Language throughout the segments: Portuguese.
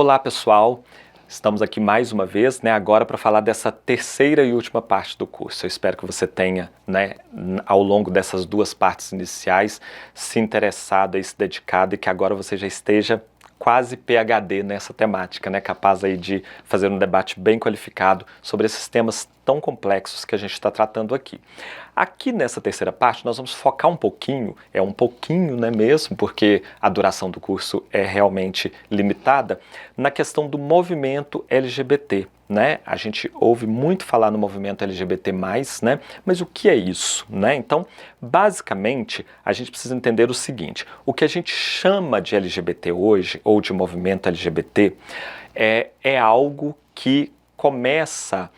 Olá pessoal, estamos aqui mais uma vez, agora para falar dessa terceira e última parte do curso. Eu espero que você tenha, ao longo dessas duas partes iniciais, se interessado e se dedicado e que agora você já esteja quase PhD nessa temática, capaz aí de fazer um debate bem qualificado sobre esses temas tão complexos que a gente está tratando aqui. Aqui nessa terceira parte nós vamos focar um pouquinho mesmo, porque a duração do curso é realmente limitada, na questão do movimento LGBT. A gente ouve muito falar no movimento LGBT+, mas o que é isso? Então, basicamente, a gente precisa entender o seguinte: o que a gente chama de LGBT hoje, ou de movimento LGBT, é algo que começa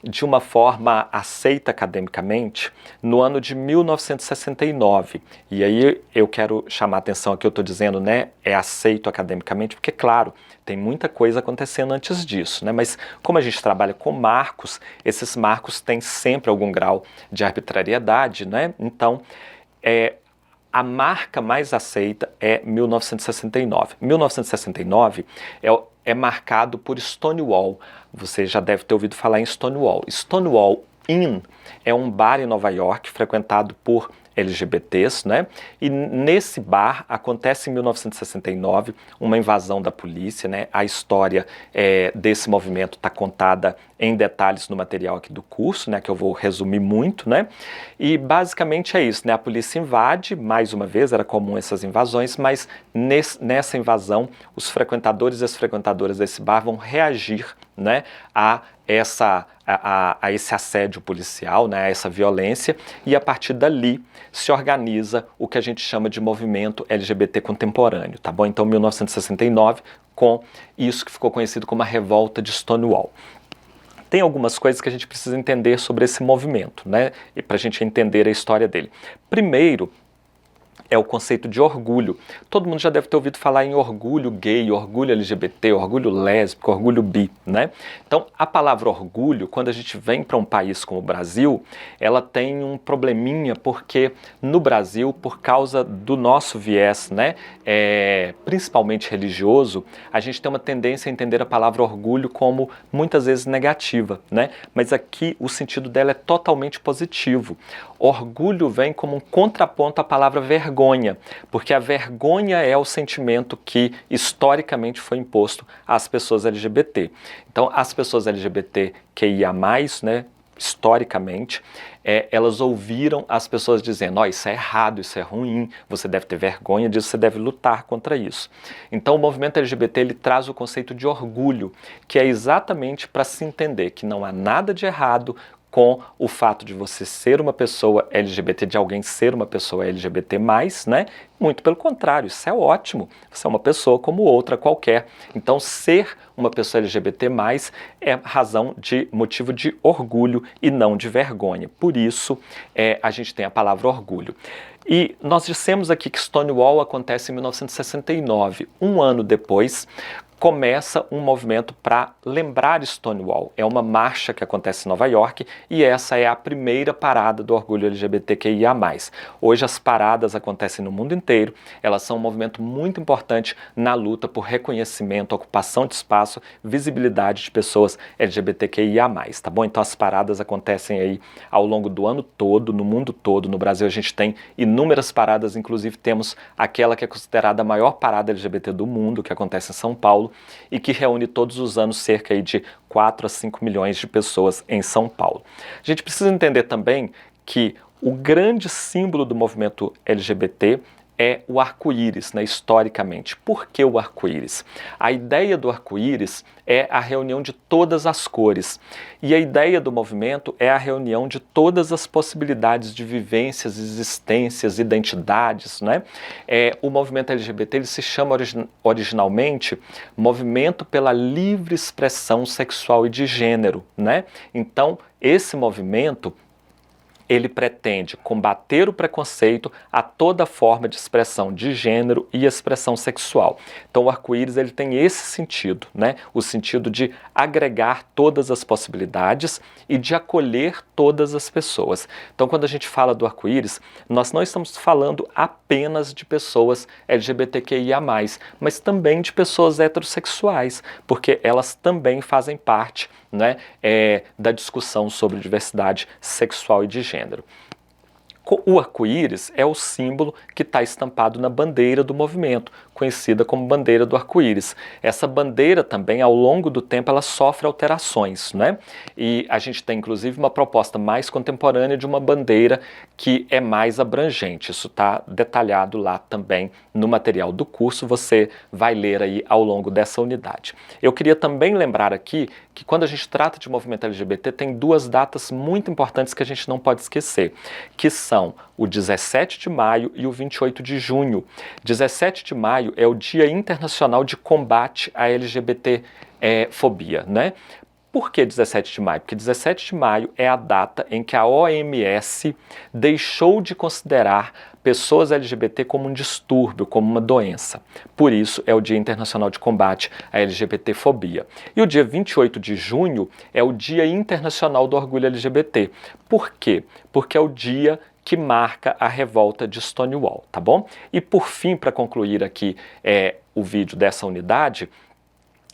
de uma forma aceita academicamente no ano de 1969. E aí eu quero chamar a atenção aqui, eu estou dizendo, é aceito academicamente, porque, claro, tem muita coisa acontecendo antes disso, mas como a gente trabalha com marcos, esses marcos têm sempre algum grau de arbitrariedade, Então, a marca mais aceita é 1969. 1969 é marcado por Stonewall. Você já deve ter ouvido falar em Stonewall. Stonewall Inn é um bar em Nova York frequentado por LGBTs, E nesse bar acontece em 1969 uma invasão da polícia, A história desse movimento está contada em detalhes no material aqui do curso, que eu vou resumir muito, E basicamente é isso, A polícia invade, mais uma vez, era comum essas invasões, mas nessa invasão os frequentadores e as frequentadoras desse bar vão reagir, a esse assédio policial, a essa violência, e a partir dali se organiza o que a gente chama de movimento LGBT contemporâneo, tá bom? Então, 1969, com isso que ficou conhecido como a revolta de Stonewall. Tem algumas coisas que a gente precisa entender sobre esse movimento, E para a gente entender a história dele. Primeiro, é o conceito de orgulho. Todo mundo já deve ter ouvido falar em orgulho gay, orgulho LGBT, orgulho lésbico, orgulho bi, Então, a palavra orgulho, quando a gente vem para um país como o Brasil, ela tem um probleminha, porque no Brasil, por causa do nosso viés, principalmente religioso, a gente tem uma tendência a entender a palavra orgulho como muitas vezes negativa, Mas aqui o sentido dela é totalmente positivo. Orgulho vem como um contraponto à palavra vergonha, porque a vergonha é o sentimento que historicamente foi imposto às pessoas LGBT. Então, as pessoas LGBTQIA+, historicamente, elas ouviram as pessoas dizendo: isso é errado, isso é ruim, você deve ter vergonha disso, você deve lutar contra isso. Então o movimento LGBT ele traz o conceito de orgulho, que é exatamente para se entender que não há nada de errado com o fato de você ser uma pessoa LGBT, de alguém ser uma pessoa LGBT+, Muito pelo contrário, isso é ótimo. Você é uma pessoa como outra qualquer. Então, ser uma pessoa LGBT+, é motivo de orgulho e não de vergonha. Por isso, a gente tem a palavra orgulho. E nós dissemos aqui que Stonewall acontece em 1969. Um ano depois, começa um movimento para lembrar Stonewall. É uma marcha que acontece em Nova York e essa é a primeira parada do orgulho LGBTQIA+. Hoje as paradas acontecem no mundo inteiro, elas são um movimento muito importante na luta por reconhecimento, ocupação de espaço, visibilidade de pessoas LGBTQIA+, tá bom? Então as paradas acontecem aí ao longo do ano todo, no mundo todo. No Brasil a gente tem inúmeras paradas, inclusive temos aquela que é considerada a maior parada LGBT do mundo, que acontece em São Paulo, e que reúne todos os anos cerca de 4 a 5 milhões de pessoas em São Paulo. A gente precisa entender também que o grande símbolo do movimento LGBT é o arco-íris, historicamente. Por que o arco-íris? A ideia do arco-íris é a reunião de todas as cores. E a ideia do movimento é a reunião de todas as possibilidades de vivências, existências, identidades. O movimento LGBT ele se chama originalmente Movimento pela Livre Expressão Sexual e de Gênero. Então, esse movimento ele pretende combater o preconceito a toda forma de expressão de gênero e expressão sexual. Então o arco-íris ele tem esse sentido, né? O sentido de agregar todas as possibilidades e de acolher todas as pessoas. Então quando a gente fala do arco-íris, nós não estamos falando apenas de pessoas LGBTQIA+, mas também de pessoas heterossexuais, porque elas também fazem parte, né, da discussão sobre diversidade sexual e de gênero. O arco-íris é o símbolo que está estampado na bandeira do movimento, conhecida como bandeira do arco-íris. Essa bandeira também, ao longo do tempo, ela sofre alterações, né? E a gente tem, inclusive, uma proposta mais contemporânea de uma bandeira que é mais abrangente. Isso está detalhado lá também no material do curso, você vai ler aí ao longo dessa unidade. Eu queria também lembrar aqui que quando a gente trata de movimento LGBT, tem duas datas muito importantes que a gente não pode esquecer, que são o 17 de maio e o 28 de junho. 17 de maio é o Dia Internacional de Combate à LGBT-fobia, né? Por que 17 de maio? Porque 17 de maio é a data em que a OMS deixou de considerar pessoas LGBT como um distúrbio, como uma doença. Por isso é o Dia Internacional de Combate à LGBT-fobia. E o dia 28 de junho é o Dia Internacional do Orgulho LGBT. Por quê? Porque é o dia que marca a revolta de Stonewall, tá bom? E por fim, para concluir aqui o vídeo dessa unidade,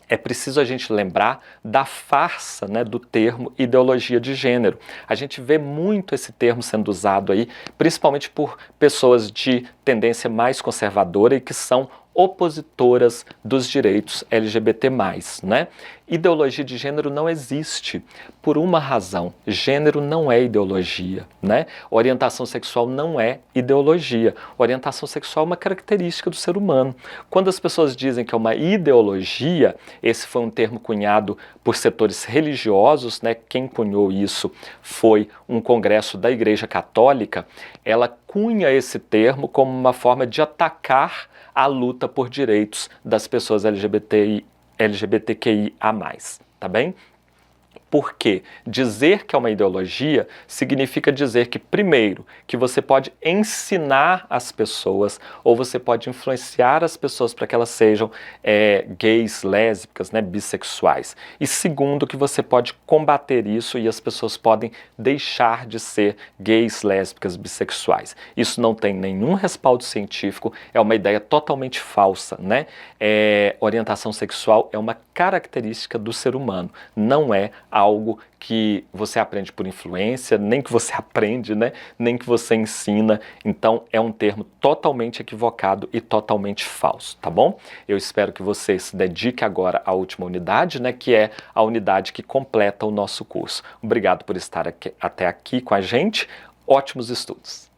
é preciso a gente lembrar da farsa, né, do termo ideologia de gênero. A gente vê muito esse termo sendo usado aí, principalmente por pessoas de tendência mais conservadora e que são opositoras dos direitos LGBT+, né? Ideologia de gênero não existe por uma razão. Gênero não é ideologia, né? Orientação sexual não é ideologia. Orientação sexual é uma característica do ser humano. Quando as pessoas dizem que é uma ideologia, esse foi um termo cunhado por setores religiosos, né? Quem cunhou isso foi um congresso da Igreja Católica. Ela cunha esse termo como uma forma de atacar a luta por direitos das pessoas LGBTQIA+, tá bem? Porque dizer que é uma ideologia significa dizer que, primeiro, que você pode ensinar as pessoas ou você pode influenciar as pessoas para que elas sejam gays, lésbicas, né, bissexuais. E segundo, que você pode combater isso e as pessoas podem deixar de ser gays, lésbicas, bissexuais. Isso não tem nenhum respaldo científico, é uma ideia totalmente falsa, né? Orientação sexual é uma característica do ser humano, não é algo que você aprende por influência, nem que você aprende, né? Nem que você ensina. Então é um termo totalmente equivocado e totalmente falso, tá bom? Eu espero que você se dedique agora à última unidade, né? Que é a unidade que completa o nosso curso. Obrigado por estar até aqui com a gente. Ótimos estudos!